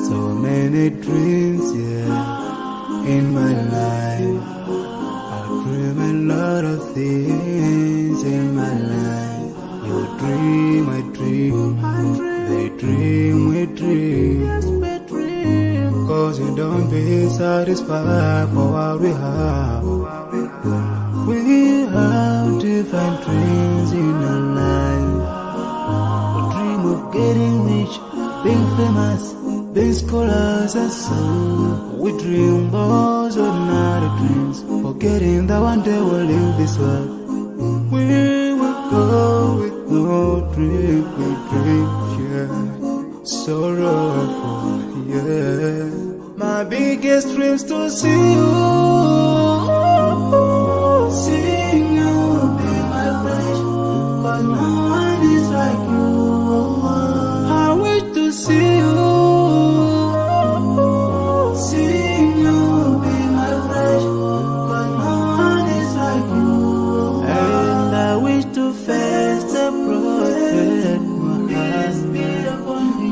So many dreams, in my life. I dream a lot of things in my life. You dream, I dream. They dream, we dream. Cause you don't be satisfied for what we have. We have different dreams in our life. We dream of getting rich, being famous, being scholars and so. We dream those ordinary dreams, forgetting that one day we'll leave this world. We will go with no dream, we dream, sorrowful, My biggest dreams to see you, seeing you be my flesh, but no one is like you. I wish to see you, seeing you be my flesh, but no one is like you. And I wish to face the prophet Muhammad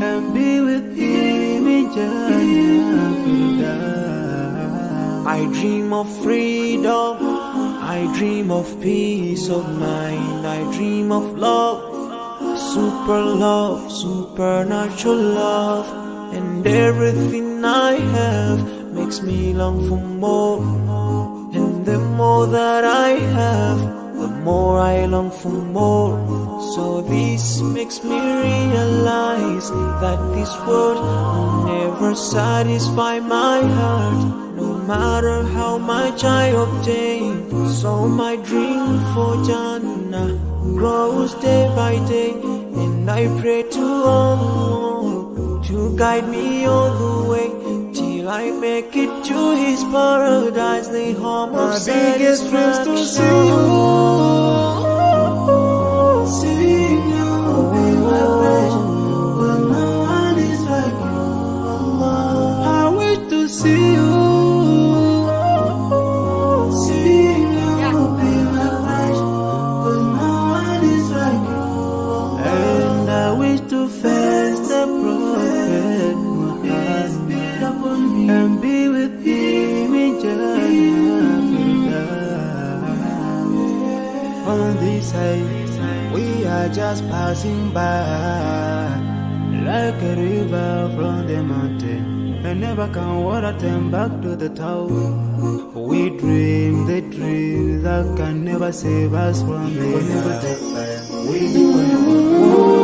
and be with him in Jangan. I dream of freedom, I dream of peace of mind, I dream of love, supernatural love, and everything I have makes me long for more. And the more that I have, the more I long for more. So this makes me realize that this world will never satisfy my heart, no matter how much I obtain. So my dream for Jannah grows day by day, and I pray to Allah to guide me all the way till I make it to His paradise, the home of biggest dreams to see you, seeing you be my flesh, but no one is like you. I wish to see you, seeing you be my flesh, but no one is like you. And I wish to face the prophet Muhammad and be with him in Jangan. On this side, we are just passing by, like a river from the mountain, and never can water turn back to the town. We dream the dreams that can never save us from the end. We do it.